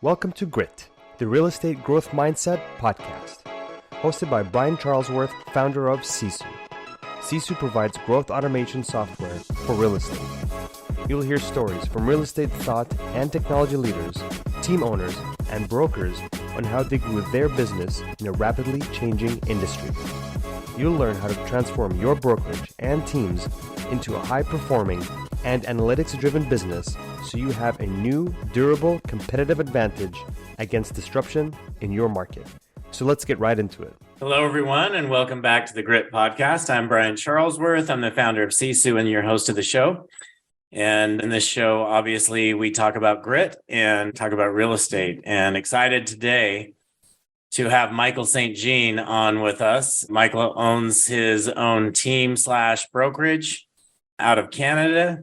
Welcome to Grit, the Real Estate Growth Mindset podcast, hosted by Brian Charlesworth, founder of Sisu. Sisu provides growth automation software for real estate. You'll hear stories from real estate thought and technology leaders, team owners, and brokers on how they grew their business in a rapidly changing industry. You'll learn how to transform your brokerage and teams into a high-performing and analytics-driven business so you have a new, durable, competitive advantage against disruption in your market. So let's get right into it. Hello, everyone, and welcome back to the Grit Podcast. I'm Brian Charlesworth. I'm the founder of Sisu and your host of the show. And in this show, obviously, we talk about grit and talk about real estate. And excited today to have Micheal St. Jean on with us. Micheal owns his own team/brokerage out of Canada.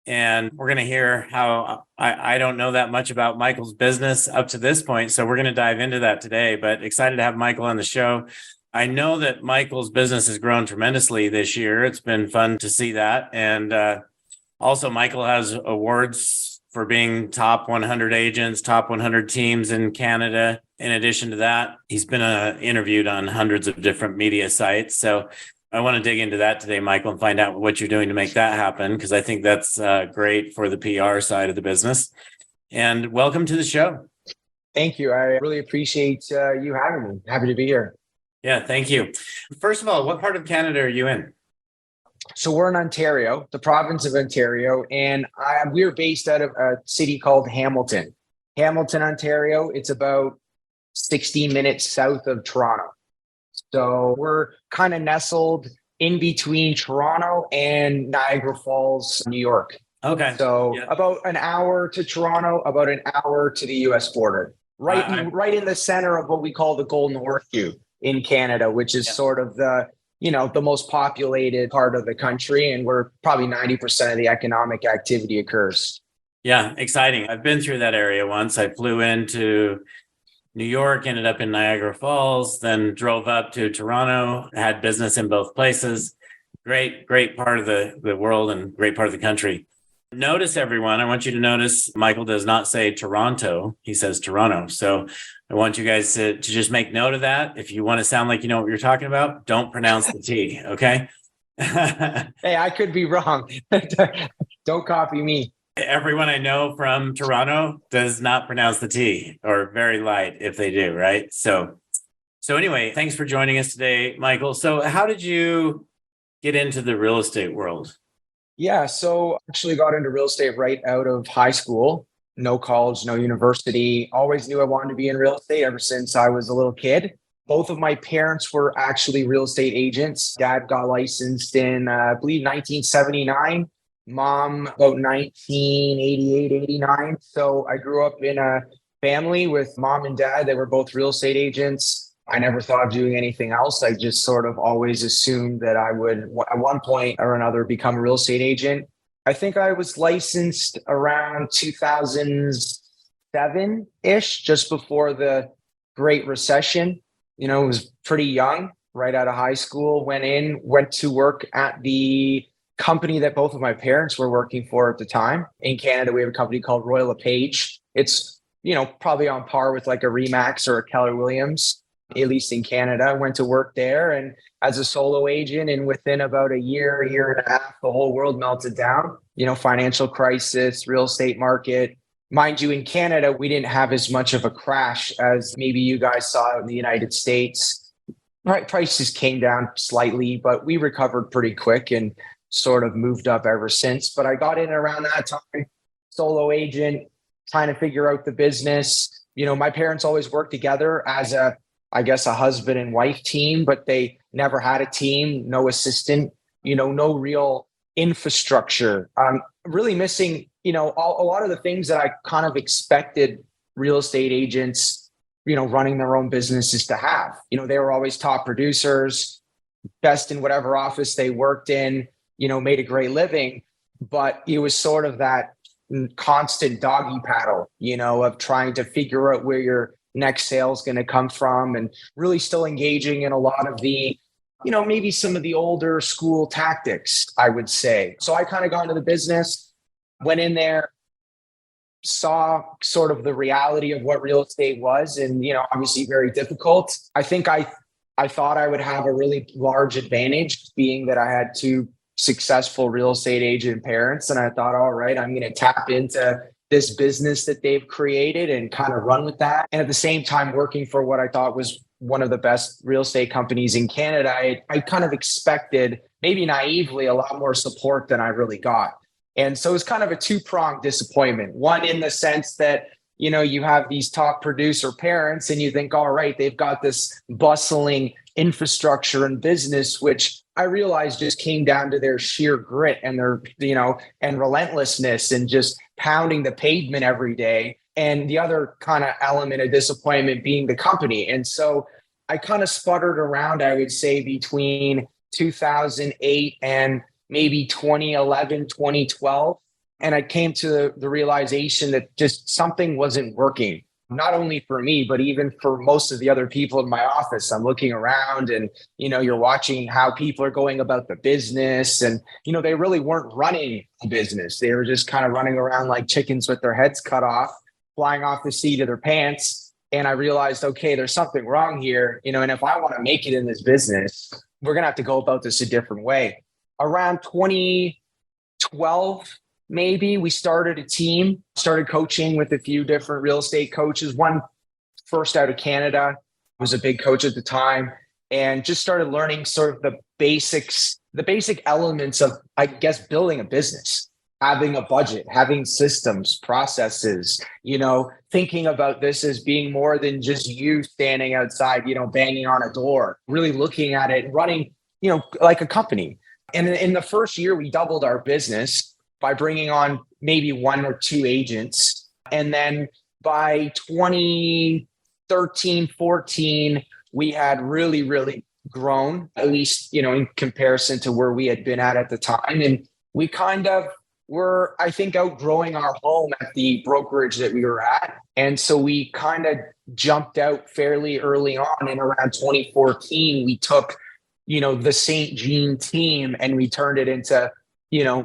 And we're going to hear how I don't know that much about Micheal's business up to this point. So we're going to dive into that today, but excited to have Micheal on the show. I know that Micheal's business has grown tremendously this year. It's been fun to see that. And also Micheal has awards for being top 100 agents, top 100 teams in Canada. In addition to that, he's been interviewed on hundreds of different media sites. So I want to dig into that today, Micheal, and find out what you're doing to make that happen, because I think that's great for the PR side of the business. And welcome to the show. Thank you. I really appreciate you having me. Happy to be here. Yeah, thank you. First of all, what part of Canada are you in? So we're in Ontario, the province of Ontario, and we're based out of a city called Hamilton. Hamilton, Ontario. It's about 60 minutes south of Toronto. So we're kind of nestled in between Toronto and Niagara Falls, New York. Okay. So about an hour to Toronto, about an hour to the US border. Right in the center of what we call the Golden Horseshoe in Canada, which is sort of the most populated part of the country, and where probably 90% of the economic activity occurs. Yeah, exciting. I've been through that area once. I flew into New York, ended up in Niagara Falls, then drove up to Toronto, had business in both places. Great part of the world and great part of the country. Notice, everyone, I want you to notice Micheal does not say Toronto. He says Toronto. So I want you guys to just make note of that. If you want to sound like you know what you're talking about, don't pronounce the T, okay? Hey, I could be wrong. Don't copy me. Everyone I know from Toronto does not pronounce the T, or very light if they do, right? So anyway, thanks for joining us today, Micheal. So how did you get into the real estate world? Yeah, so actually got into real estate right out of high school. No college, no university. Always knew I wanted to be in real estate ever since I was a little kid. Both of my parents were actually real estate agents. Dad got licensed in, I believe, 1979. Mom, about 1988, 89. So I grew up in a family with mom and dad. They were both real estate agents. I never thought of doing anything else. I just sort of always assumed that I would, at one point or another, become a real estate agent. I think I was licensed around 2007-ish, just before the Great Recession. It was pretty young, right out of high school, went to work at the company that both of my parents were working for at the time. In Canada, we have a company called Royal LePage. It's, probably on par with like a Remax or a Keller Williams, at least in Canada. I went to work there and as a solo agent, and within about a year and a half, the whole world melted down. Financial crisis, real estate market. Mind you, in Canada, we didn't have as much of a crash as maybe you guys saw in the United States. Prices came down slightly, but we recovered pretty quick and sort of moved up ever since. But I got in around that time, solo agent, trying to figure out the business. My parents always worked together as a husband and wife team, but they never had a team, no assistant, no real infrastructure. Really missing, a lot of the things that I kind of expected real estate agents, running their own businesses to have. They were always top producers, best in whatever office they worked in, made a great living, but it was sort of that constant doggy paddle, of trying to figure out where your next sale is going to come from, and really still engaging in a lot of the, maybe some of the older school tactics, I would say. So I kind of got into the business, went in there, saw sort of the reality of what real estate was, and, obviously very difficult. I think I thought I would have a really large advantage, being that I had two successful real estate agent parents. And I thought, all right, I'm going to tap into this business that they've created and kind of run with that. And at the same time, working for what I thought was one of the best real estate companies in Canada, I kind of expected, maybe naively, a lot more support than I really got. And so it's kind of a two-pronged disappointment. One, in the sense that, you have these top producer parents and you think, all right, they've got this bustling infrastructure and business, which I realized just came down to their sheer grit and their, and relentlessness and just pounding the pavement every day. And the other kind of element of disappointment being the company. And so I kind of sputtered around, I would say, between 2008 and maybe 2011, 2012. And I came to the realization that just something wasn't working, not only for me, but even for most of the other people in my office. I'm looking around and, you're watching how people are going about the business. And, they really weren't running a business. They were just kind of running around like chickens with their heads cut off, flying off the seat of their pants. And I realized, okay, there's something wrong here, and if I want to make it in this business, we're going to have to go about this a different way. Around 2012, maybe, we started a team, started coaching with a few different real estate coaches. One first out of Canada, was a big coach at the time, and just started learning sort of the basics, the basic elements of, I guess, building a business, having a budget, having systems, processes, thinking about this as being more than just you standing outside, banging on a door, really looking at it, running, like a company. And in the first year, we doubled our business by bringing on maybe one or two agents. And then by 2013, 14, we had really, really grown, at least, in comparison to where we had been at the time. And we kind of were, I think, outgrowing our home at the brokerage that we were at. And so we kind of jumped out fairly early on. And around 2014, we took, the St. Jean team and we turned it into,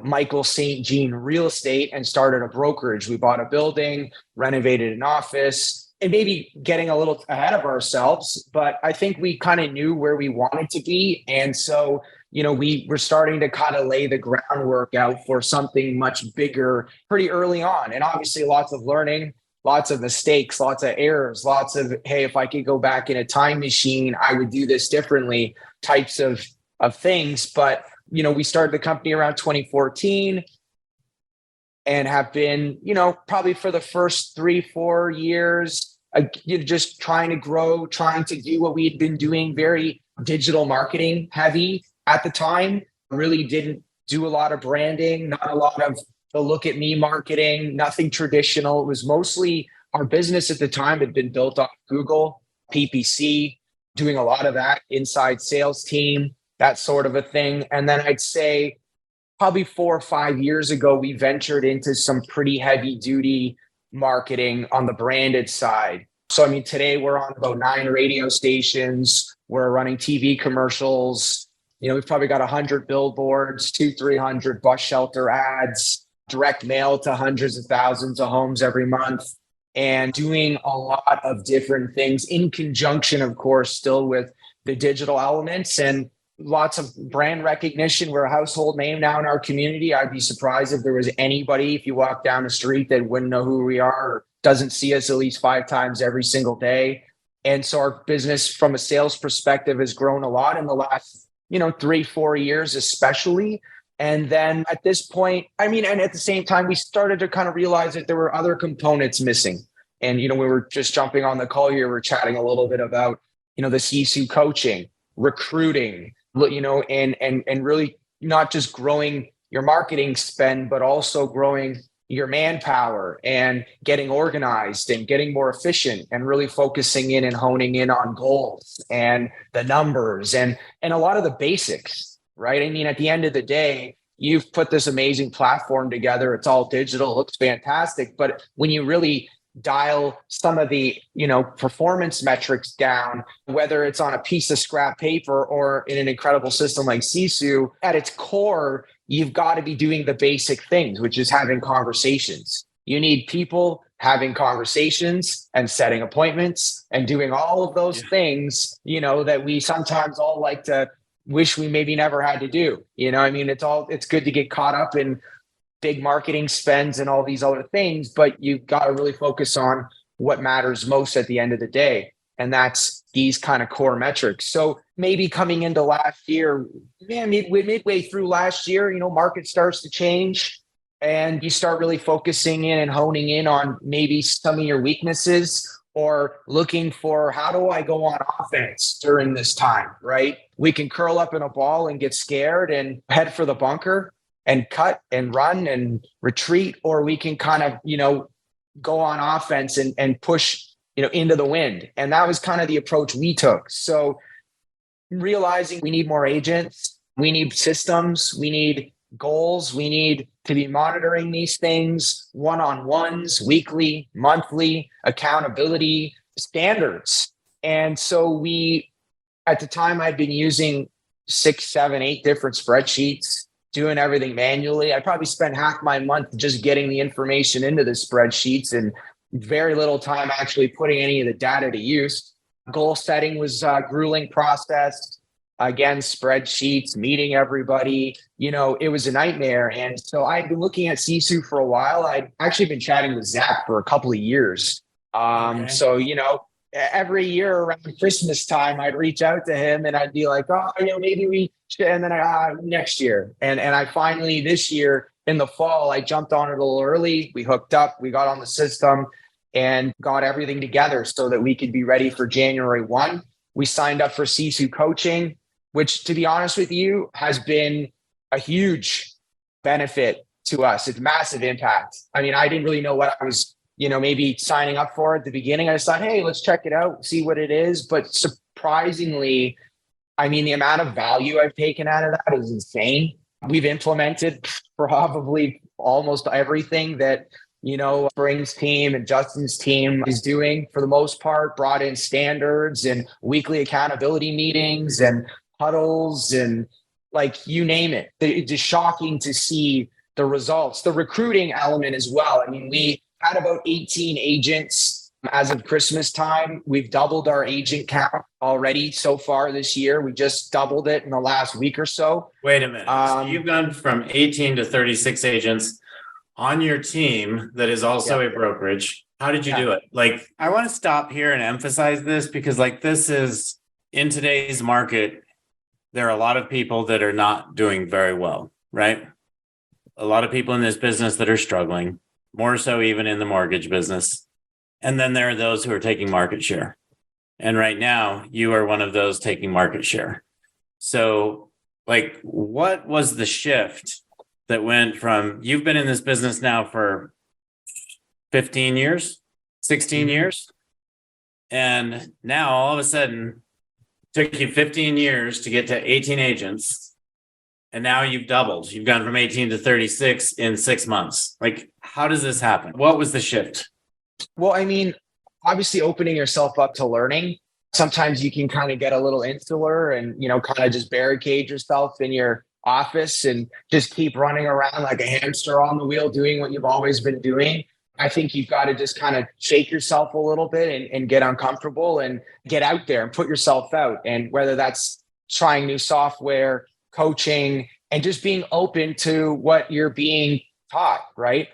Michael St. Jean Real Estate, and started a brokerage. We bought a building, renovated an office, and maybe getting a little ahead of ourselves. But I think we kind of knew where we wanted to be. And so, we were starting to kind of lay the groundwork out for something much bigger pretty early on. And obviously lots of learning, lots of mistakes, lots of errors, lots of, hey, if I could go back in a time machine, I would do this differently types of things. But we started the company around 2014 and have been, probably for the first 3-4 years, just trying to grow, trying to do what we had been doing, very digital marketing heavy at the time. Really didn't do a lot of branding, not a lot of the look at me marketing, nothing traditional. It was mostly, our business at the time had been built on Google, PPC, doing a lot of that, inside sales team, that sort of a thing. And then I'd say probably 4 or 5 years ago, we ventured into some pretty heavy duty marketing on the branded side. So, today we're on about 9 radio stations. We're running TV commercials. We've probably got 100 billboards, 200-300 bus shelter ads, direct mail to hundreds of thousands of homes every month, and doing a lot of different things in conjunction, of course, still with the digital elements and lots of brand recognition. We're a household name now in our community. I'd be surprised if there was anybody, if you walk down the street, that wouldn't know who we are or doesn't see us at least 5 times every single day. And so our business from a sales perspective has grown a lot in the last, 3-4 years, especially. And then at this point, and at the same time, we started to kind of realize that there were other components missing. And, we were just jumping on the call here, we're chatting a little bit about, the Sisu coaching, recruiting, and really not just growing your marketing spend, but also growing your manpower and getting organized and getting more efficient and really focusing in and honing in on goals and the numbers and a lot of the basics, right? At the end of the day, you've put this amazing platform together. It's all digital, it looks fantastic. But when you really dial some of the, performance metrics down, whether it's on a piece of scrap paper or in an incredible system like Sisu, at its core, you've got to be doing the basic things, which is having conversations, You need people having conversations and setting appointments and doing all of those things, that we sometimes all like to wish we maybe never had to do. It's good to get caught up in big marketing spends and all these other things, but you've got to really focus on what matters most at the end of the day. And that's these kind of core metrics. So maybe coming into last year, midway through last year, market starts to change and you start really focusing in and honing in on maybe some of your weaknesses, or looking for, how do I go on offense during this time, right? We can curl up in a ball and get scared and head for the bunker and cut and run and retreat, or we can kind of, go on offense and push, into the wind. And that was kind of the approach we took. So realizing we need more agents, we need systems, we need goals, we need to be monitoring these things, one-on-ones, weekly, monthly, accountability standards. And so at the time, I'd been using 6, 7, 8 different spreadsheets, doing everything manually. I probably spent half my month just getting the information into the spreadsheets and very little time actually putting any of the data to use. Goal setting was a grueling process. Again, spreadsheets, meeting everybody, it was a nightmare. And so I'd been looking at Sisu for a while. I'd actually been chatting with Zach for a couple of years. So, every year around Christmas time, I'd reach out to him and I'd be like, maybe we should, and then next year. And I finally, this year in the fall, I jumped on it a little early. We hooked up, we got on the system and got everything together so that we could be ready for January 1. We signed up for Sisu coaching, which, to be honest with you, has been a huge benefit to us. It's massive impact. I mean, I didn't really know what I was, maybe signing up for at the beginning. I just thought, hey, let's check it out, see what it is. But surprisingly, the amount of value I've taken out of that is insane. We've implemented probably almost everything that, Spring's team and Justin's team is doing for the most part, brought in standards and weekly accountability meetings and huddles and you name it. It's just shocking to see the results. The recruiting element as well. We had about 18 agents as of Christmas time. We've doubled our agent count already so far this year. We just doubled it in the last week or so. Wait a minute. So you've gone from 18 to 36 agents on your team that is also a brokerage. How did you do it? I want to stop here and emphasize this because this is, in today's market, there are a lot of people that are not doing very well, right? A lot of people in this business that are struggling, more so even in the mortgage business. And then there are those who are taking market share. And right now, you are one of those taking market share. So, what was the shift that went from, you've been in this business now for 15 years, 16 years, and now all of a sudden, took you 15 years to get to 18 agents, and now you've doubled. You've gone from 18 to 36 in 6 months. How does this happen? What was the shift? Well, obviously opening yourself up to learning. Sometimes you can kind of get a little insular and, kind of just barricade yourself in your office and just keep running around like a hamster on the wheel, doing what you've always been doing. I think you've got to just kind of shake yourself a little bit and get uncomfortable and get out there and put yourself out. And whether that's trying new software, coaching, and just being open to what you're being taught, right?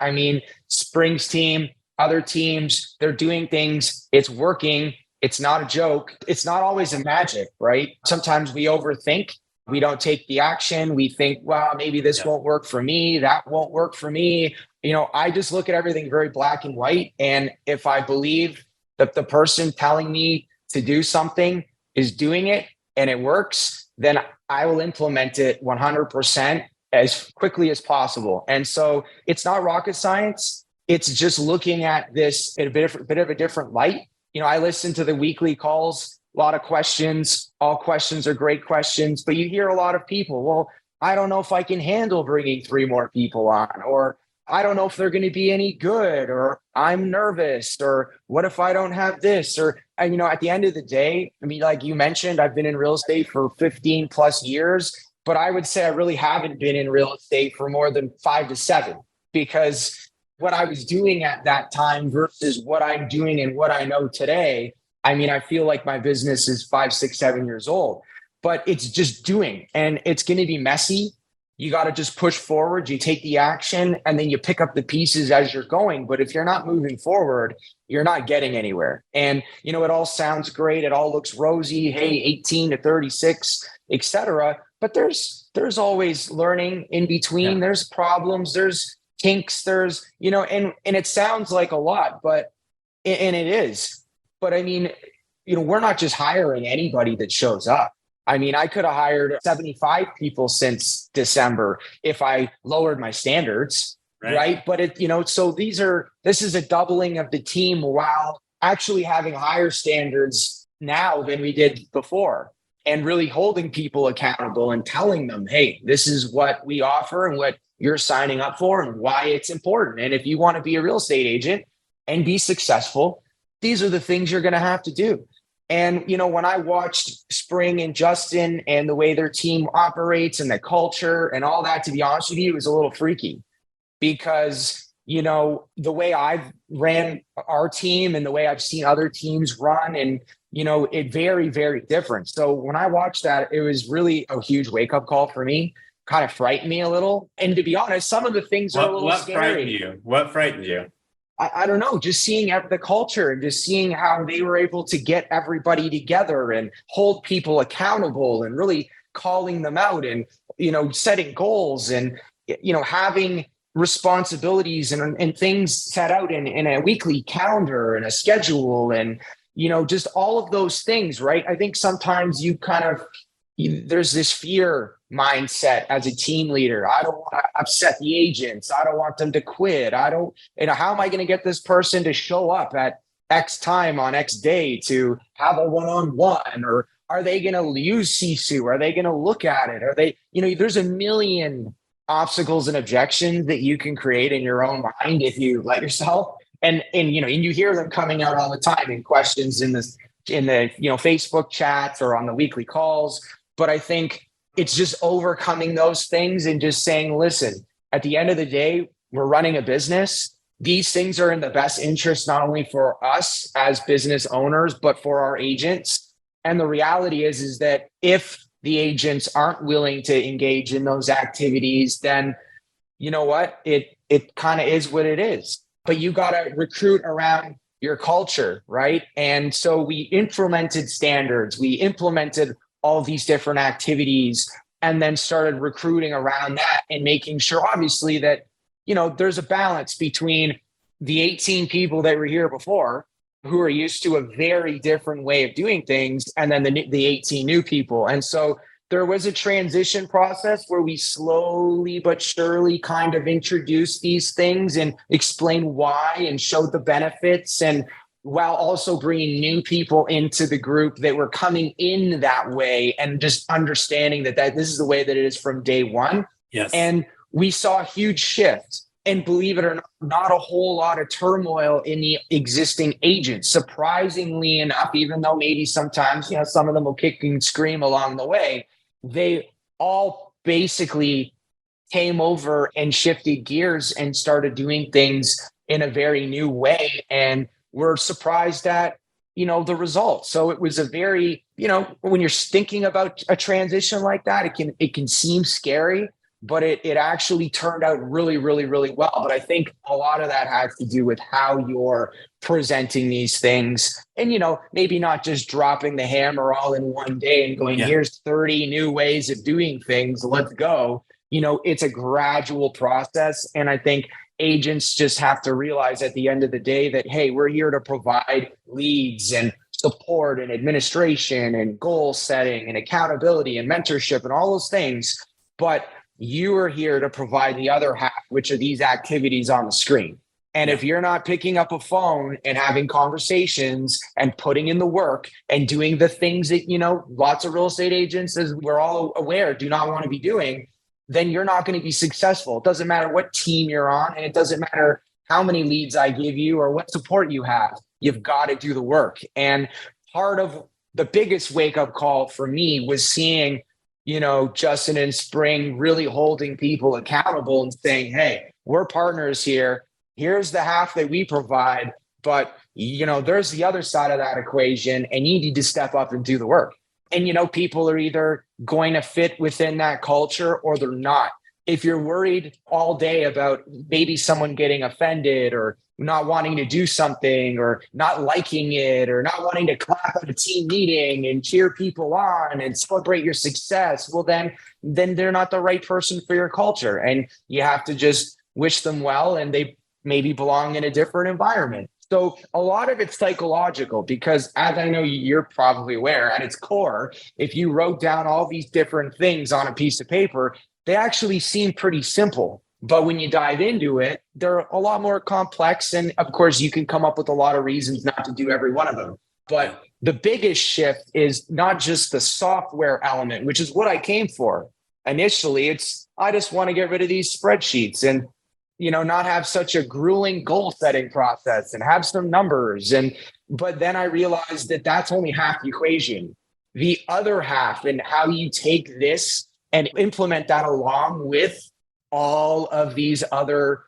Spring's team, other teams, they're doing things, it's working. It's not a joke. It's not always a magic, right? Sometimes we overthink. We don't take the action. We think, well, maybe this won't work for me. That won't work for me. I just look at everything very black and white. And if I believe that the person telling me to do something is doing it and it works, then I will implement it 100% as quickly as possible. And so it's not rocket science. It's just looking at this in a bit of a different light. I listen to the weekly calls, a lot of questions. All questions are great questions, but you hear a lot of people, well, I don't know if I can handle bringing 3 more people on, or I don't know if they're going to be any good, or I'm nervous, or what if I don't have this? Or, at the end of the day, like you mentioned, I've been in real estate for 15 plus years, but I would say I really haven't been in real estate for more than 5 to 7, because what I was doing at that time versus what I'm doing and what I know today, I mean, I feel like my business is 5, 6, 7 years old, but it's just doing, and it's going to be messy. You got to just push forward. You take the action and then you pick up the pieces as you're going. But if you're not moving forward, you're not getting anywhere. And, you know, it all sounds great. It all looks rosy. Hey, 18 to 36, et cetera. But there's always learning in between. Yeah. There's problems, there's kinks, there's, you know, and it sounds like a lot, but, and it is, but I mean, you know, we're not just hiring anybody that shows up. I mean, I could have hired 75 people since December if I lowered my standards, right? But it, you know, so this is a doubling of the team while actually having higher standards now than we did before, and really holding people accountable and telling them, hey, this is what we offer and what you're signing up for and why it's important. And if you want to be a real estate agent and be successful, these are the things you're going to have to do. And, you know, when I watched Spring and Justin and the way their team operates and the culture and all that, to be honest with you, it was a little freaky because, you know, the way I've ran our team and the way I've seen other teams run, and, you know, it very, very different. So when I watched that, it was really a huge wake up call for me, kind of frightened me a little. And to be honest, some of the things are a little scary. What frightened you? I don't know, just seeing the culture and just seeing how they were able to get everybody together and hold people accountable and really calling them out and, you know, setting goals and, you know, having responsibilities and things set out in a weekly calendar and a schedule and, you know, just all of those things, right? I think sometimes there's this fear mindset as a team leader. I don't want to upset the agents. I don't want them to quit. How am I going to get this person to show up at X time on X day to have a one-on-one? Or are they going to use Sisu? Are they going to look at it? Are they, you know, there's a million obstacles and objections that you can create in your own mind if you let yourself. And you know, and you hear them coming out all the time in questions in the, you know, Facebook chats or on the weekly calls. But I think it's just overcoming those things and just saying, listen, at the end of the day, we're running a business. These things are in the best interest, not only for us as business owners, but for our agents. And the reality is that if the agents aren't willing to engage in those activities, then you know what? It kind of is what it is. But you got to recruit around your culture, right? And so we implemented standards. We implemented all these different activities and then started recruiting around that and making sure, obviously, that, you know, there's a balance between the 18 people that were here before who are used to a very different way of doing things and then the 18 new people. And so there was a transition process where we slowly but surely kind of introduced these things and explained why and showed the benefits, and while also bringing new people into the group that were coming in that way and just understanding that this is the way that it is from day one. Yes. And we saw a huge shift. And believe it or not a whole lot of turmoil in the existing agents. Surprisingly enough, even though maybe sometimes, you know, some of them will kick and scream along the way, they all basically came over and shifted gears and started doing things in a very new way. And we're surprised at, you know, the results. So it was a very, you know, when you're thinking about a transition like that, it can seem scary, but it actually turned out really, really, really well. But I think a lot of that has to do with how you're presenting these things and, you know, maybe not just dropping the hammer all in one day and going, here's 30 new ways of doing things. Let's go. You know, it's a gradual process. And I think agents just have to realize at the end of the day that, hey, we're here to provide leads and support and administration and goal setting and accountability and mentorship and all those things. But you are here to provide the other half, which are these activities on the screen. And if you're not picking up a phone and having conversations and putting in the work and doing the things that, you know, lots of real estate agents, as we're all aware, do not want to be doing, then you're not going to be successful. It doesn't matter what team you're on, and it doesn't matter how many leads I give you or what support you have. You've got to do the work. And part of the biggest wake-up call for me was seeing, you know, Justin and Spring really holding people accountable and saying, hey, we're partners here. here's the half that we provide, but there's the other side of that equation, and you need to step up and do the work. And people are either going to fit within that culture or they're not. If you're worried all day about maybe someone getting offended or not wanting to do something or not liking it or not wanting to clap at a team meeting and cheer people on and celebrate your success, well, then they're not the right person for your culture. And you have to just wish them well, and they maybe belong in a different environment. So a lot of it's psychological, because as I know you're probably aware, at its core, if you wrote down all these different things on a piece of paper, they actually seem pretty simple. But when you dive into it, they're a lot more complex. And of course, you can come up with a lot of reasons not to do every one of them. But the biggest shift is not just the software element, which is what I came for. Initially, I just want to get rid of these spreadsheets and not have such a grueling goal setting process and have some numbers. But then I realized that that's only half the equation. The other half, and how you take this and implement that along with all of these other,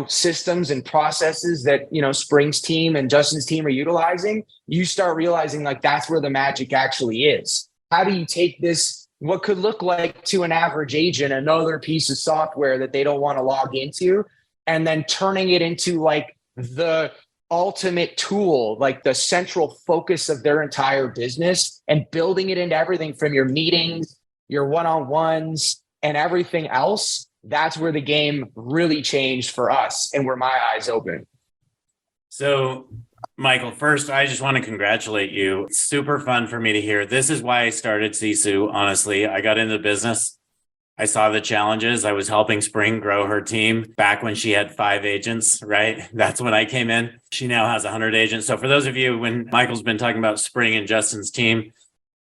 systems and processes that, Spring's team and Justin's team are utilizing, you start realizing like that's where the magic actually is. How do you take this, what could look like to an average agent, another piece of software that they don't want to log into, and then turning it into like the ultimate tool, like the central focus of their entire business, and building it into everything from your meetings, your one-on-ones, and everything else. That's where the game really changed for us and where my eyes opened. So, Michael, first, I just want to congratulate you. It's super fun for me to hear. This is why I started Sisu. Honestly, I got into the business. I saw the challenges. I was helping Spring grow her team back when she had 5 agents, right? That's when I came in. She now has 100 agents. So for those of you, when Michael's been talking about Spring and Justin's team,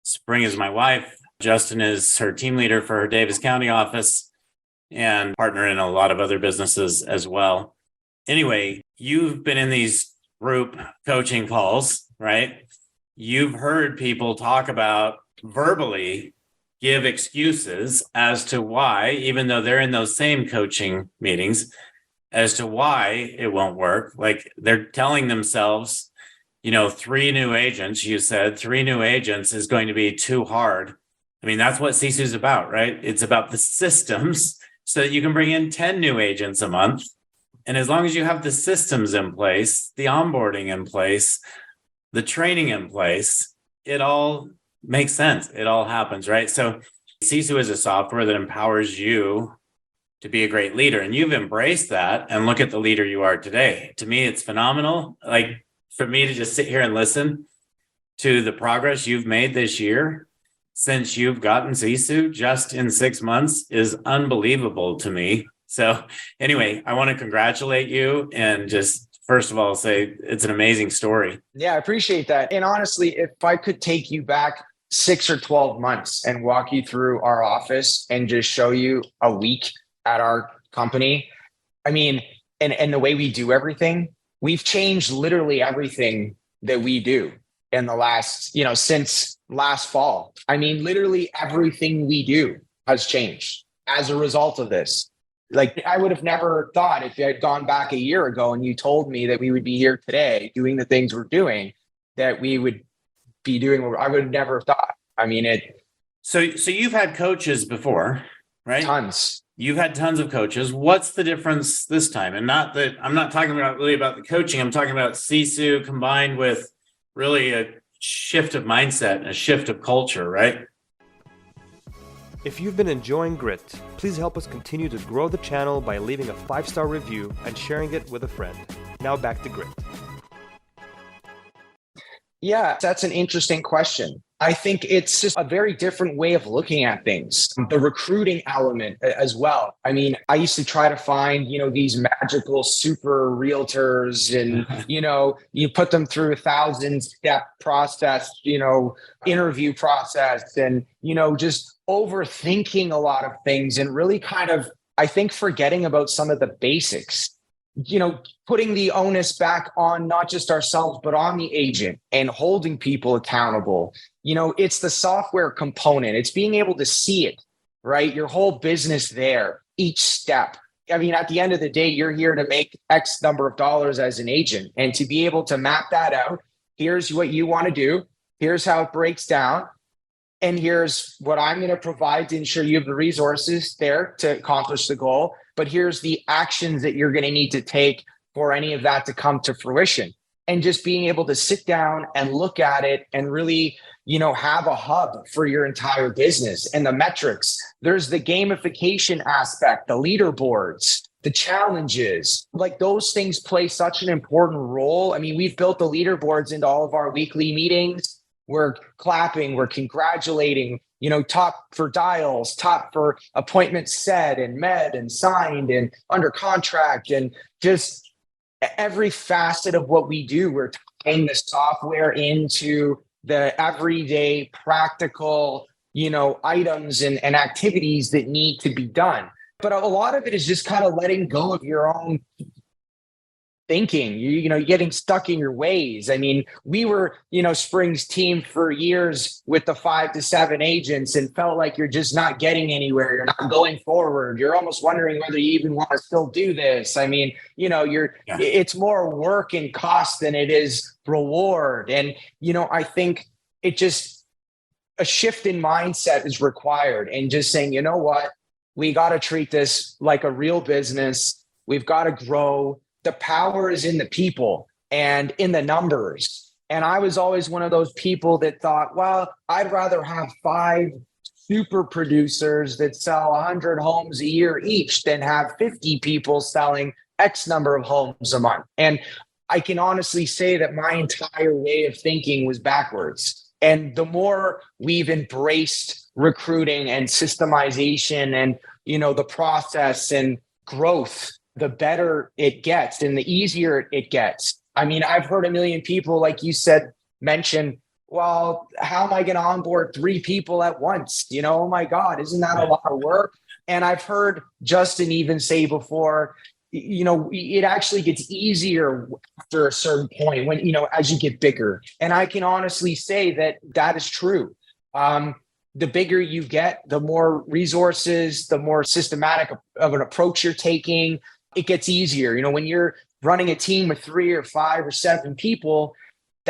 Spring is my wife. Justin is her team leader for her Davis County office and partner in a lot of other businesses as well. Anyway, you've been in these group coaching calls, right? You've heard people talk about verbally give excuses as to why, even though they're in those same coaching meetings, as to why it won't work. Like they're telling themselves, 3 new agents, you said 3 new agents is going to be too hard. I mean, that's what Sisu is about, right? It's about the systems so that you can bring in 10 new agents a month. And as long as you have the systems in place, the onboarding in place, the training in place, it all makes sense. It all happens, right? So Sisu is a software that empowers you to be a great leader. And you've embraced that, and look at the leader you are today. To me, it's phenomenal. Like for me to just sit here and listen to the progress you've made this year since you've gotten Sisu just in 6 months is unbelievable to me. So anyway, I want to congratulate you and just first of all say it's an amazing story. Yeah, I appreciate that. And honestly, if I could take you back 6 or 12 months and walk you through our office and just show you a week at our company, I mean, and the way we do everything, we've changed literally everything that we do in the last, since last fall. I mean, literally everything we do has changed as a result of this. Like I would have never thought, if you had gone back a year ago and you told me that we would be here today doing the things we're doing, that we would be doing what I would have never thought. I mean, So you've had coaches before, right? Tons. You've had tons of coaches. What's the difference this time? And not that I'm not talking about really about the coaching. I'm talking about Sisu combined with really a shift of mindset and a shift of culture, right? If you've been enjoying Grit, please help us continue to grow the channel by leaving a 5-star review and sharing it with a friend. Now back to Grit. Yeah, that's an interesting question. I think it's just a very different way of looking at things. The recruiting element as well. I mean, I used to try to find, these magical super realtors and, you put them through a 1,000-step process, interview process and, just overthinking a lot of things and really kind of, I think, forgetting about some of the basics. Putting the onus back on not just ourselves, but on the agent and holding people accountable. It's the software component. It's being able to see it, right? Your whole business there, each step. I mean, at the end of the day, you're here to make X number of dollars as an agent. And to be able to map that out, here's what you want to do. Here's how it breaks down. And here's what I'm going to provide to ensure you have the resources there to accomplish the goal. But here's the actions that you're going to need to take for any of that to come to fruition. And just being able to sit down and look at it and really, have a hub for your entire business and the metrics. There's the gamification aspect, the leaderboards, the challenges, like those things play such an important role. I mean, we've built the leaderboards into all of our weekly meetings. We're clapping, we're congratulating, top for dials, top for appointments set and met and signed and under contract, and just every facet of what we do. We're tying the software into the everyday practical, items and activities that need to be done. But a lot of it is just kind of letting go of your own thinking, getting stuck in your ways. I mean, we were, Spring's team for years with the 5 to 7 agents and felt like you're just not getting anywhere. You're not going forward. You're almost wondering whether you even want to still do this. I mean, it's more work and cost than it is reward. And, I think it just a shift in mindset is required, and just saying, you know what, we got to treat this like a real business. We've got to grow. The power is in the people and in the numbers. And I was always one of those people that thought, well, I'd rather have 5 super producers that sell 100 homes a year each than have 50 people selling X number of homes a month. And I can honestly say that my entire way of thinking was backwards. And the more we've embraced recruiting and systemization and, the process and growth, the better it gets and the easier it gets. I mean, I've heard a million people, like you said, mention, well, how am I going to onboard 3 people at once? Oh my God, isn't that a lot of work? And I've heard Justin even say before, it actually gets easier after a certain point when, as you get bigger. And I can honestly say that is true. The bigger you get, the more resources, the more systematic of an approach you're taking, it gets easier. When you're running a team of 3 or 5 or 7 people,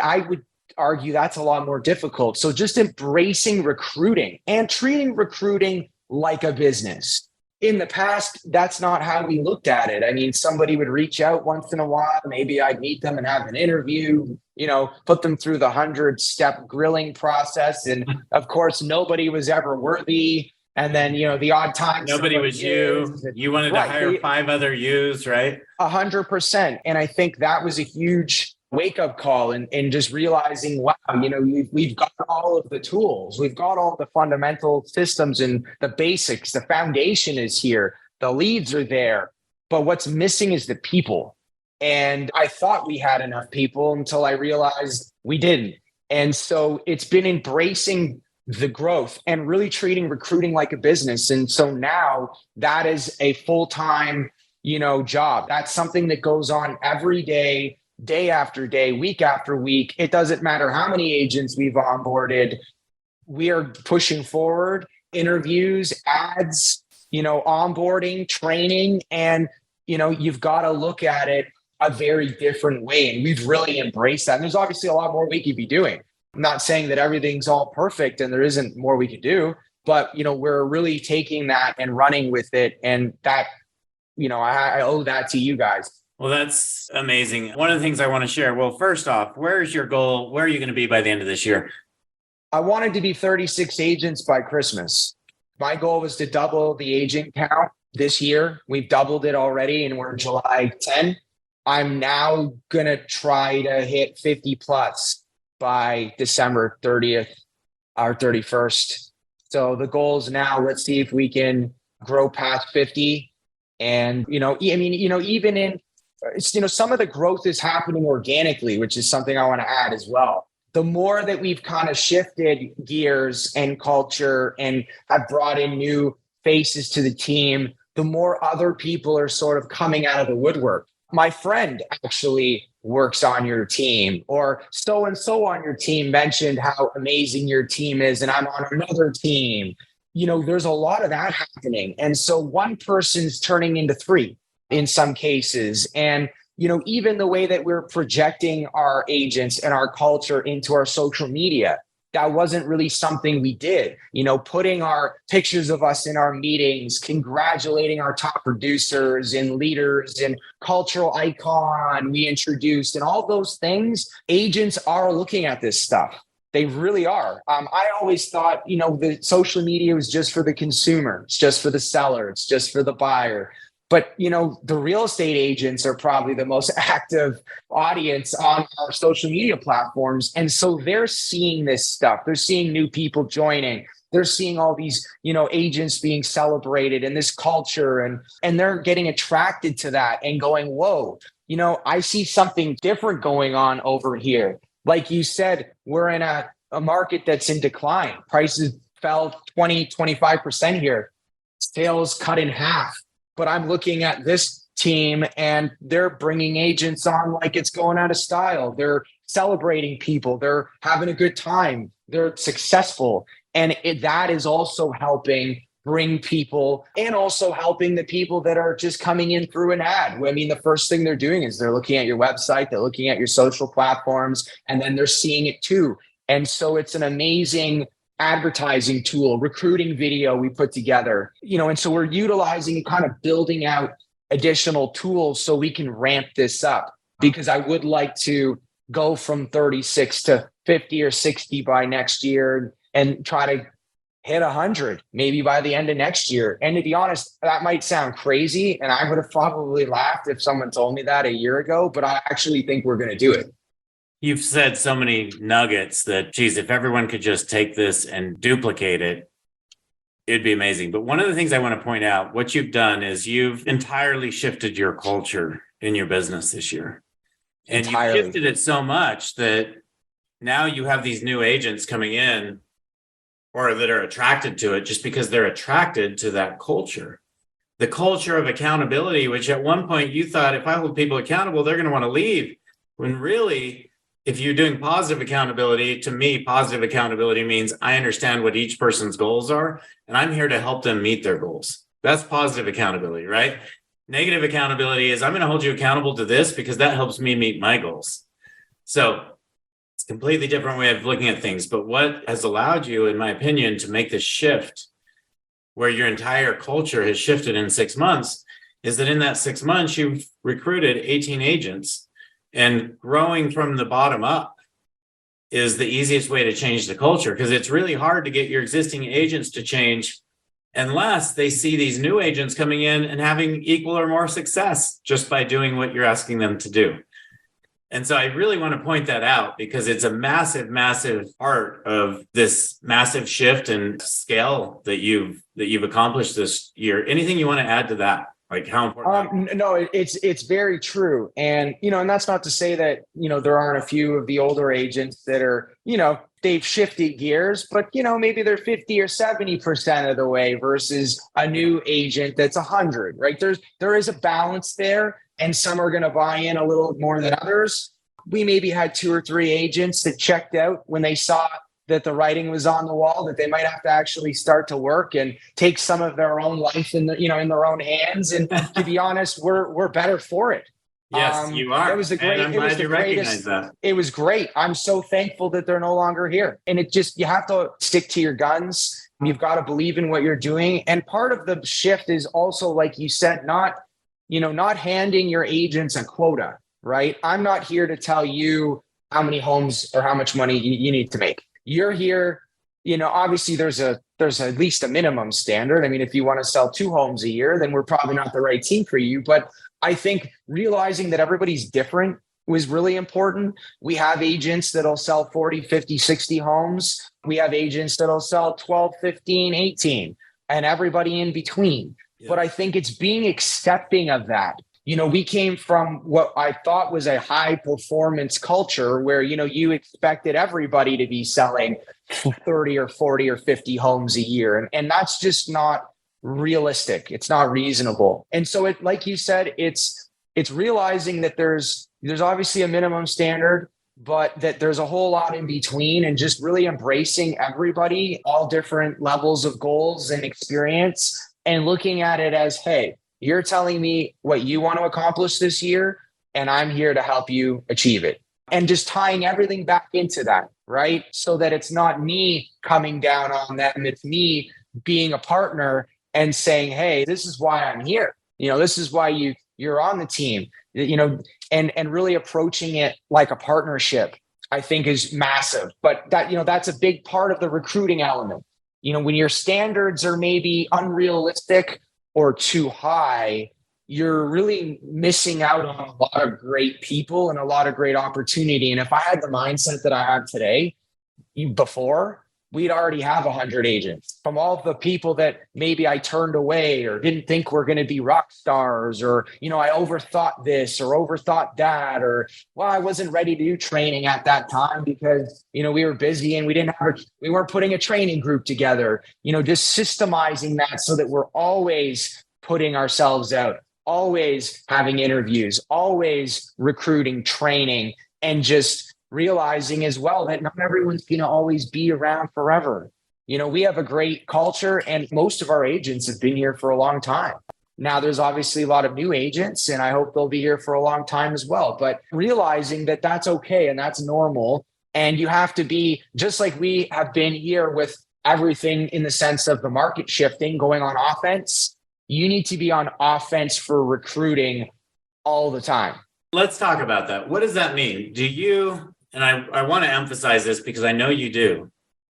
I would argue that's a lot more difficult. So just embracing recruiting and treating recruiting like a business. In the past, that's not how we looked at it. I mean, somebody would reach out once in a while. Maybe I'd meet them and have an interview, put them through the 100-step grilling process. And of course, nobody was ever worthy. And then, the odd time. Nobody was you. You wanted to hire 5 other yous, right? 100%. And I think that was a huge wake-up call and just realizing, wow, we've got all of the tools. We've got all the fundamental systems and the basics. The foundation is here. The leads are there. But what's missing is the people. And I thought we had enough people until I realized we didn't. And so it's been embracing the growth and really treating recruiting like a business. And so now that is a full-time, job. That's something that goes on every day, day after day, week after week. It doesn't matter how many agents we've onboarded. We are pushing forward interviews, ads, onboarding, training, and, you've got to look at it a very different way. And we've really embraced that. And there's obviously a lot more we could be doing. I'm not saying that everything's all perfect and there isn't more we could do, but, we're really taking that and running with it. And that, I owe that to you guys. Well, that's amazing. One of the things I want to share. Well, first off, where's your goal? Where are you going to be by the end of this year? I wanted to be 36 agents by Christmas. My goal was to double the agent count this year. We've doubled it already and we're July 10. I'm now going to try to hit 50 plus by December 30th or 31st. So the goal is now, let's see if we can grow past 50. And, even in, some of the growth is happening organically, which is something I want to add as well. The more that we've kind of shifted gears and culture and have brought in new faces to the team, the more other people are sort of coming out of the woodwork. My friend actually works on your team, or so-and-so on your team mentioned how amazing your team is, and I'm on another team. there's a lot of that happening. And so one person's turning into three in some cases. And, even the way that we're projecting our agents and our culture into our social media, that wasn't really something we did. Putting our pictures of us in our meetings, congratulating our top producers and leaders and cultural icon we introduced, and all those things. Agents are looking at this stuff. They really are. I always thought, the social media was just for the consumer. It's just for the seller. It's just for the buyer. But, the real estate agents are probably the most active audience on our social media platforms. And so they're seeing this stuff. They're seeing new people joining. They're seeing all these, agents being celebrated and this culture, and they're getting attracted to that and going, whoa, I see something different going on over here. Like you said, we're in a market that's in decline. Prices fell 20-25% here. Sales cut in half. But I'm looking at this team and they're bringing agents on like it's going out of style. They're celebrating people. They're having a good time. They're successful. And that is also helping bring people, and also helping the people that are just coming in through an ad. I mean, the first thing they're doing is they're looking at your website, they're looking at your social platforms, and then they're seeing it too. And so it's an amazing advertising tool, recruiting video we put together, and so we're utilizing and kind of building out additional tools so we can ramp this up, because I would like to go from 36 to 50 or 60 by next year and try to hit 100 maybe by the end of next year. And to be honest, that might sound crazy, and I would have probably laughed if someone told me that a year ago, but I actually think we're going to do it. You've said so many nuggets that, geez, if everyone could just take this and duplicate it, it'd be amazing. But one of the things I want to point out, what you've done is you've entirely shifted your culture in your business this year. And you shifted it so much that now you have these new agents coming in, or that are attracted to it just because they're attracted to that culture. The culture of accountability, which at one point you thought, if I hold people accountable, they're going to want to leave. When really, if you're doing positive accountability, to me, positive accountability means I understand what each person's goals are, and I'm here to help them meet their goals. That's positive accountability, right? Negative accountability is I'm going to hold you accountable to this because that helps me meet my goals. So it's a completely different way of looking at things. But what has allowed you, in my opinion, to make this shift where your entire culture has shifted in 6 months is that in that 6 months, you've recruited 18 agents. And growing from the bottom up is the easiest way to change the culture, because it's really hard to get your existing agents to change unless they see these new agents coming in and having equal or more success just by doing what you're asking them to do. And so I really want to point that out, because it's a massive, massive part of this massive shift and scale that you've accomplished this year. Anything you want to add to that? Like how important? No, it's very true. And, and that's not to say that, there aren't a few of the older agents that are, they've shifted gears, but, maybe they're 50 or 70% of the way versus a new agent that's 100, right? There is a balance there, and some are going to buy in a little more than others. We maybe had 2 or 3 agents that checked out when they saw that the writing was on the wall, that they might have to actually start to work and take some of their own life in their own hands. And to be honest, we're better for it. Yes, you are. It was the great. And I'm glad you recognize that. It was great. I'm so thankful that they're no longer here. And you have to stick to your guns. You've got to believe in what you're doing. And part of the shift is also, like you said, not handing your agents a quota, right? I'm not here to tell you how many homes or how much money you need to make. You're here, obviously there's at least a minimum standard. I mean, if you want to sell 2 homes a year, then we're probably not the right team for you. But I think realizing that everybody's different was really important. We have agents that'll sell 40, 50, 60 homes. We have agents that'll sell 12, 15, 18, and everybody in between. Yeah. But I think it's being accepting of that. We came from what I thought was a high performance culture where, you expected everybody to be selling 30 or 40 or 50 homes a year. And that's just not realistic. It's not reasonable. And so like you said, it's realizing that there's obviously a minimum standard, but that there's a whole lot in between, and just really embracing everybody, all different levels of goals and experience, and looking at it as, hey, you're telling me what you want to accomplish this year, and I'm here to help you achieve it. And just tying everything back into that, right? So that it's not me coming down on them, it's me being a partner and saying, hey, this is why I'm here. This is why you're on the team, and really approaching it like a partnership, I think is massive. But that's a big part of the recruiting element. When your standards are maybe unrealistic or too high, you're really missing out on a lot of great people and a lot of great opportunity. And if I had the mindset that I have today, before, we'd already have 100 agents. From all the people that maybe I turned away or didn't think were going to be rock stars, or, I overthought this or overthought that, or, well, I wasn't ready to do training at that time because, we were busy and we weren't putting a training group together, just systemizing that so that we're always putting ourselves out, always having interviews, always recruiting, training, and just realizing as well that not everyone's going to always be around forever. We have a great culture, and most of our agents have been here for a long time. Now, there's obviously a lot of new agents, and I hope they'll be here for a long time as well. But realizing that that's okay and that's normal. And you have to be, just like we have been here with everything in the sense of the market shifting, going on offense, you need to be on offense for recruiting all the time. Let's talk about that. What does that mean? Do you, and I want to emphasize this because I know you do,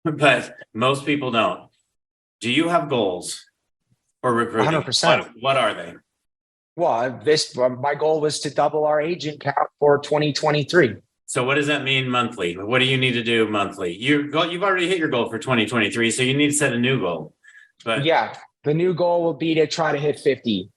but most people don't. Do you have goals for recruiting? 100%. What are they? Well, my goal was to double our agent count for 2023. So what does that mean monthly? What do you need to do monthly? You've already hit your goal for 2023, so you need to set a new goal. But yeah, the new goal will be to try to hit 50.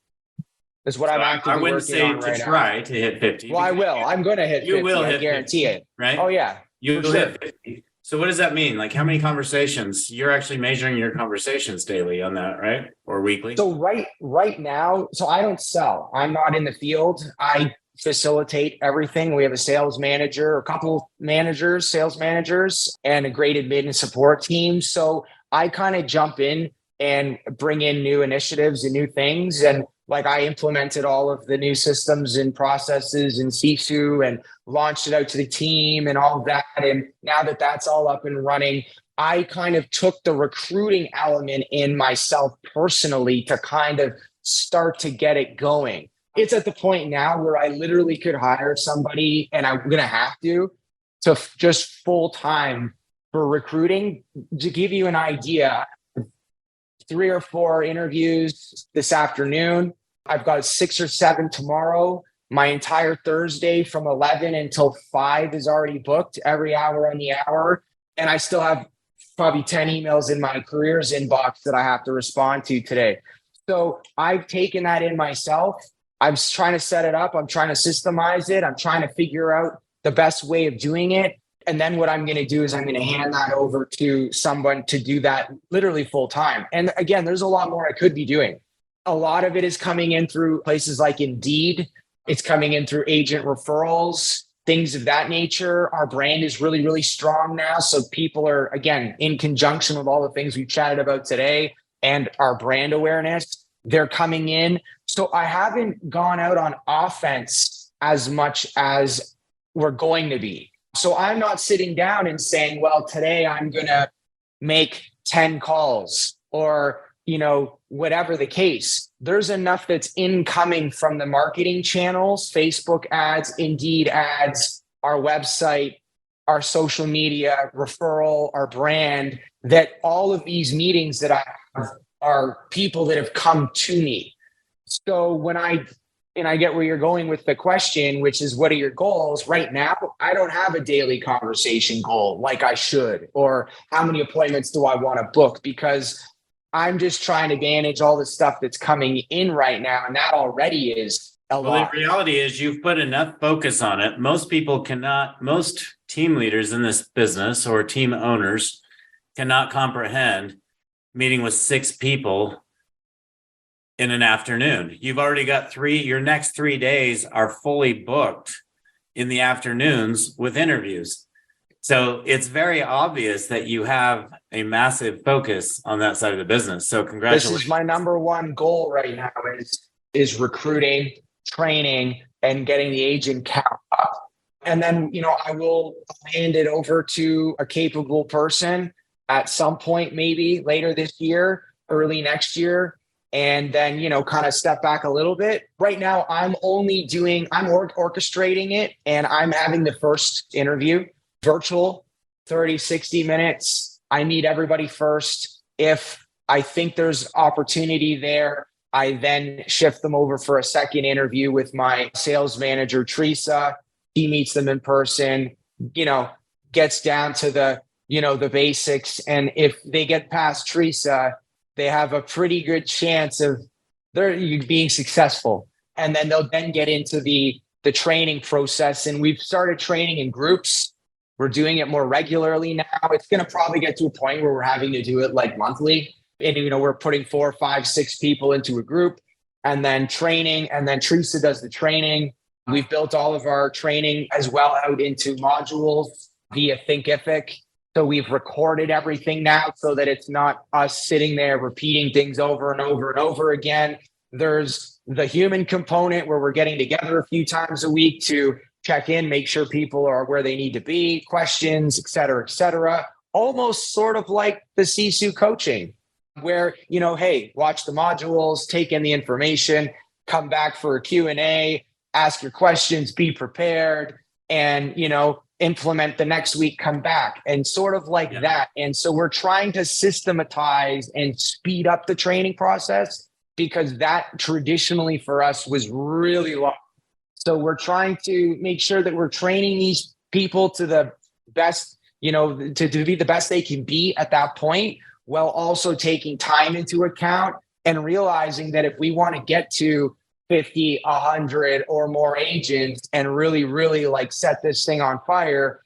Is what I'm actively working on right now. I wouldn't say to try to hit 50. Well, I will. I'm going to hit 50. You will hit 50. I guarantee it. Right? Oh, yeah. You'll hit 50. So what does that mean? Like, how many conversations? You're actually measuring your conversations daily on that, right? Or weekly? So right now, so I don't sell. I'm not in the field. I facilitate everything. We have a sales manager, a couple managers, sales managers, and a great admin and support team. So I kind of jump in and bring in new initiatives and new things. And like, I implemented all of the new systems and processes in Sisu and launched it out to the team and all of that. And now that that's all up and running, I kind of took the recruiting element in myself personally to kind of start to get it going. It's at the point now where I literally could hire somebody, and I'm going to have to just full time for recruiting. To give you an idea, 3 or 4 interviews this afternoon. I've got 6 or 7 tomorrow. My entire Thursday from 11 until 5 is already booked, every hour on the hour. And I still have probably 10 emails in my careers inbox that I have to respond to today. So I've taken that in myself. I'm trying to set it up. I'm trying to systemize it. I'm trying to figure out the best way of doing it. And then what I'm going to do is I'm going to hand that over to someone to do that literally full time. And again, there's a lot more I could be doing. A lot of it is coming in through places like Indeed. It's coming in through agent referrals, things of that nature. Our brand is really, really strong now. So people are, again, in conjunction with all the things we've chatted about today and our brand awareness, they're coming in. So I haven't gone out on offense as much as we're going to be. So I'm not sitting down and saying, well, today I'm going to make 10 calls or, whatever the case. There's enough that's incoming from the marketing channels, Facebook ads, Indeed ads, our website, our social media, referral, our brand, that all of these meetings that I have are people that have come to me. So when I get where you're going with the question, which is, what are your goals? Right now, I don't have a daily conversation goal like I should, or how many appointments do I want to book, because I'm just trying to manage all the stuff that's coming in right now. And that already is a lot. The reality is you've put enough focus on it. Most team leaders in this business or team owners cannot comprehend meeting with 6 people in an afternoon. You've already got 3, your next 3 days are fully booked in the afternoons with interviews. So it's very obvious that you have a massive focus on that side of the business. So congratulations. This is my number one goal right now is recruiting, training, and getting the agent count up. And then, I will hand it over to a capable person at some point, maybe later this year, early next year. And then, kind of step back a little bit. Right now, I'm orchestrating it, and I'm having the first interview, virtual, 30, 60 minutes. I meet everybody first. If I think there's opportunity there, I then shift them over for a second interview with my sales manager, Teresa. He meets them in person, gets down to the basics. And if they get past Teresa, they have a pretty good chance of being successful. And then they'll then get into the training process. And we've started training in groups. We're doing it more regularly now. It's going to probably get to a point where we're having to do it like monthly. And, we're putting 4, 5, 6 people into a group and then training. And then Teresa does the training. We've built all of our training as well out into modules via Thinkific. So we've recorded everything now so that it's not us sitting there repeating things over and over and over again. There's the human component where we're getting together a few times a week to check in, make sure people are where they need to be, questions, et cetera, et cetera. Almost sort of like the Sisu coaching where, hey, watch the modules, take in the information, come back for a Q&A, ask your questions, be prepared, and, implement the next week, come back, and sort of like that. And so we're trying to systematize and speed up the training process because that traditionally for us was really long. So we're trying to make sure that we're training these people to the best, to be the best they can be at that point, while also taking time into account and realizing that if we want to get to 50, 100 or more agents and really, really like set this thing on fire,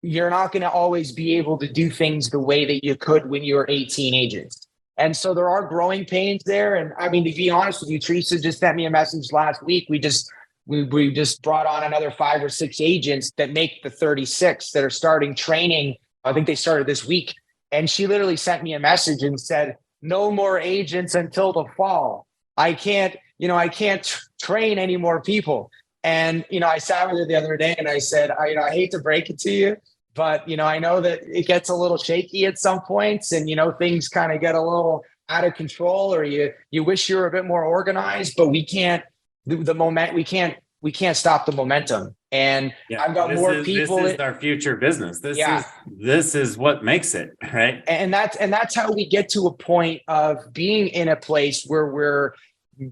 you're not going to always be able to do things the way that you could when you were 18 agents. And so there are growing pains there. And I mean, to be honest with you, Teresa just sent me a message last week. We just brought on another 5 or 6 agents that make the 36 that are starting training. I think they started this week. And she literally sent me a message and said, no more agents until the fall. I can't train any more people. And, I sat with her the other day and I said, I hate to break it to you, but, I know that it gets a little shaky at some points and, things kind of get a little out of control, or you wish you were a bit more organized, but we can't stop the momentum. And I've got more people. This is our future business. This is what makes it, right? And that's how we get to a point of being in a place where we're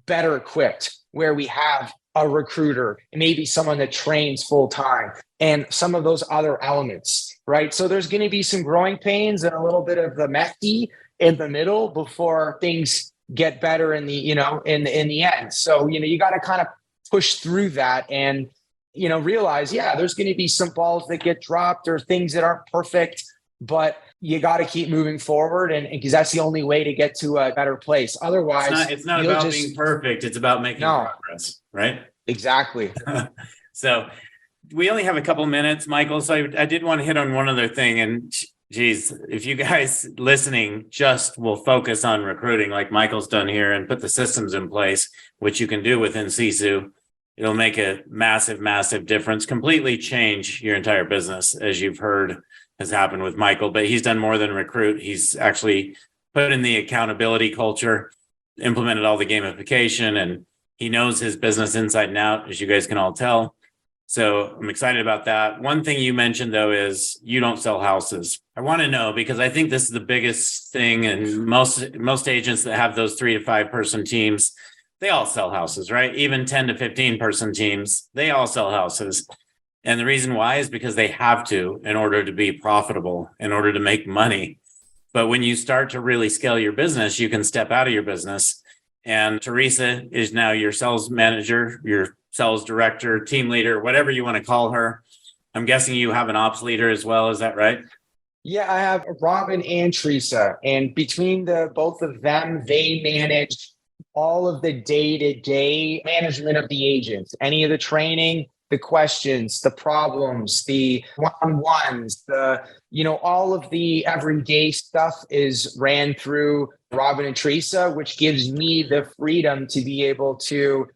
better equipped, where we have a recruiter, maybe someone that trains full time, and some of those other elements, right? So there's going to be some growing pains and a little bit of the messy in the middle before things get better in the in the end. So you got to kind of push through that and realize there's going to be some balls that get dropped or things that aren't perfect, but you got to keep moving forward, and because that's the only way to get to a better place. Otherwise, it's not about being perfect. It's about making progress, right? Exactly. So we only have a couple minutes, Michael. So I did want to hit on one other thing. And geez, if you guys listening just will focus on recruiting like Michael's done here and put the systems in place, which you can do within Sisu, it'll make a massive, massive difference, completely change your entire business, as you've heard has happened with Michael. But he's done more than recruit. He's actually put in the accountability culture, implemented all the gamification, and he knows his business inside and out, as you guys can all tell. So I'm excited about that. One thing you mentioned, though, is you don't sell houses. I want to know, because I think this is the biggest thing. And most agents that have those 3 to 5 person teams, they all sell houses, right? Even 10 to 15 person teams, they all sell houses. And the reason why is because they have to in order to be profitable, in order to make money. But when you start to really scale your business, you can step out of your business. And Teresa is now your sales manager, your sales director, team leader, whatever you want to call her. I'm guessing you have an ops leader as well. Is that right? Yeah, I have Robin and Teresa. And between the both of them, they manage all of the day-to-day management of the agents, any of the training, the questions, the problems, the one-on-ones, all of the everyday stuff is ran through Robin and Teresa, which gives me the freedom to be able to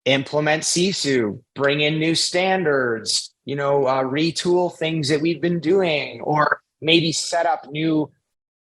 implement Sisu, bring in new standards, retool things that we've been doing, or maybe set up new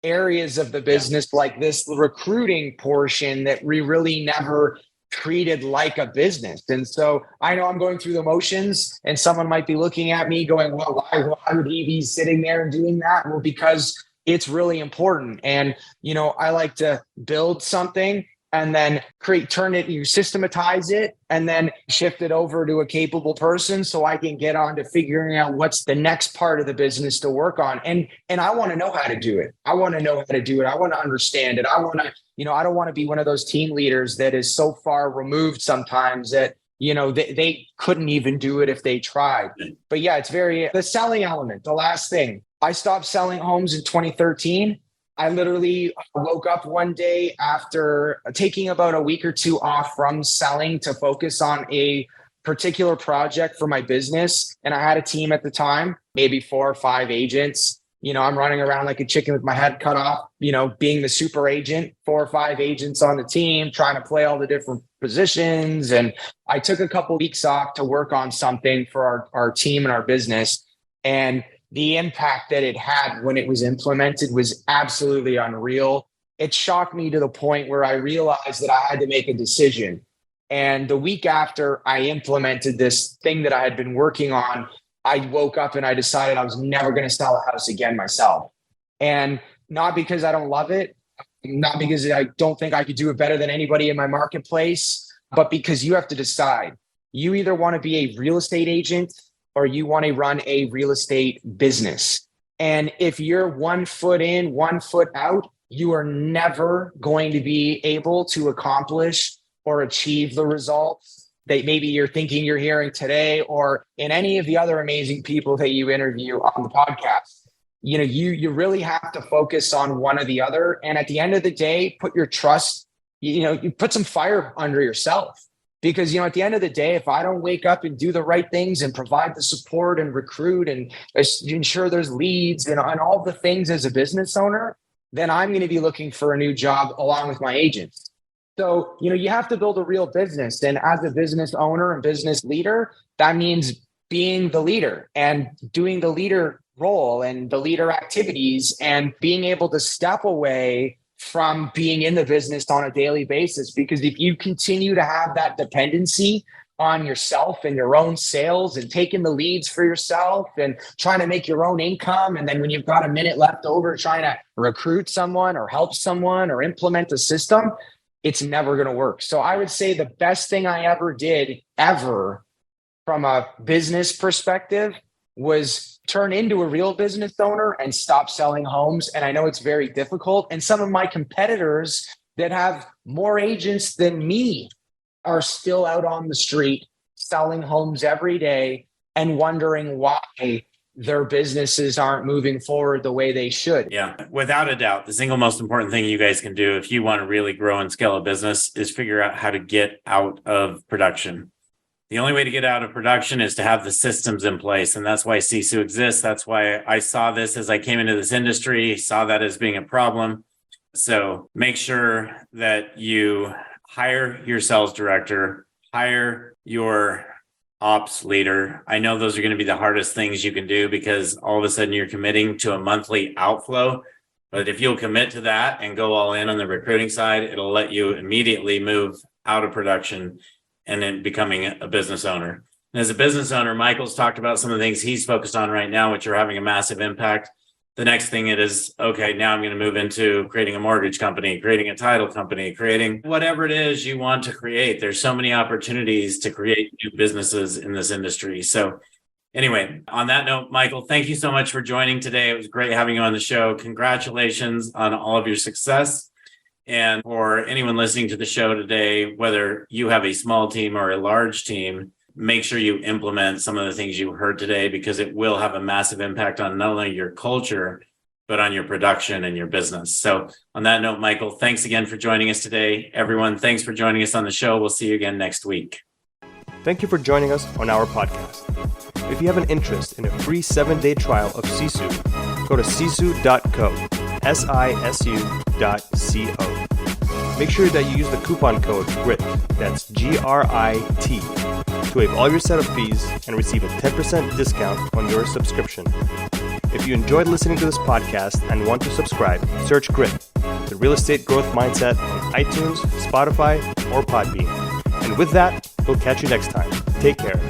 areas of the business like this recruiting portion that we really never treated like a business. And so I know I'm going through the motions and someone might be looking at me going, well, why would he be sitting there and doing that? Well, because it's really important. And, I like to build something and then you systematize it and then shift it over to a capable person so I can get on to figuring out what's the next part of the business to work on. And I want to know how to do it. I want to know how to do it. I want to understand it. I want to, I don't want to be one of those team leaders that is so far removed sometimes that, they couldn't even do it if they tried. But yeah, it's the selling element. The last thing, I stopped selling homes in 2013. I literally woke up one day after taking about a week or two off from selling to focus on a particular project for my business. And I had a team at the time, maybe 4 or 5 agents. I'm running around like a chicken with my head cut off, being the super agent, 4 or 5 agents on the team, trying to play all the different positions. And I took a couple of weeks off to work on something for our team and our business. And the impact that it had when it was implemented was absolutely unreal. It shocked me to the point where I realized that I had to make a decision. And the week after I implemented this thing that I had been working on, I woke up and I decided I was never going to sell a house again myself. And not because I don't love it, not because I don't think I could do it better than anybody in my marketplace, but because you have to decide. You either want to be a real estate agent or you want to run a real estate business. And if you're 1 foot in, 1 foot out, you are never going to be able to accomplish or achieve the results that maybe you're thinking you're hearing today or in any of the other amazing people that you interview on the podcast. You really have to focus on one or the other. And at the end of the day, put your trust, you put some fire under yourself. Because, at the end of the day, if I don't wake up and do the right things and provide the support and recruit and ensure there's leads and all the things as a business owner, then I'm going to be looking for a new job along with my agents. So, you have to build a real business. And as a business owner and business leader, that means being the leader and doing the leader role and the leader activities and being able to step away from being in the business on a daily basis. Because if you continue to have that dependency on yourself and your own sales and taking the leads for yourself and trying to make your own income, and then when you've got a minute left over trying to recruit someone or help someone or implement a system, it's never going to work. So I would say the best thing I ever did from a business perspective was turn into a real business owner and stop selling homes. And I know it's very difficult. And some of my competitors that have more agents than me are still out on the street selling homes every day and wondering why their businesses aren't moving forward the way they should. Yeah, without a doubt, the single most important thing you guys can do if you want to really grow and scale a business is figure out how to get out of production. The only way to get out of production is to have the systems in place. And that's why Sisu exists. That's why I saw this as I came into this industry, saw that as being a problem. So make sure that you hire your sales director, hire your ops leader. I know those are going to be the hardest things you can do because all of a sudden you're committing to a monthly outflow. But if you'll commit to that and go all in on the recruiting side, it'll let you immediately move out of production and then becoming a business owner. And as a business owner, Michael's talked about some of the things he's focused on right now, which are having a massive impact. The next thing it is, okay, now I'm going to move into creating a mortgage company, creating a title company, creating whatever it is you want to create. There's so many opportunities to create new businesses in this industry. So anyway, on that note, Michael, thank you so much for joining today. It was great having you on the show. Congratulations on all of your success. And for anyone listening to the show today, whether you have a small team or a large team, make sure you implement some of the things you heard today because it will have a massive impact on not only your culture, but on your production and your business. So on that note, Michael, thanks again for joining us today. Everyone, thanks for joining us on the show. We'll see you again next week. Thank you for joining us on our podcast. If you have an interest in a free 7-day trial of Sisu, go to sisu.co, sisu.co. Make sure that you use the coupon code GRIT, that's GRIT, to waive all your setup fees and receive a 10% discount on your subscription. If you enjoyed listening to this podcast and want to subscribe, search GRIT, the Real Estate Growth Mindset, on iTunes, Spotify, or Podbean. And with that, we'll catch you next time. Take care.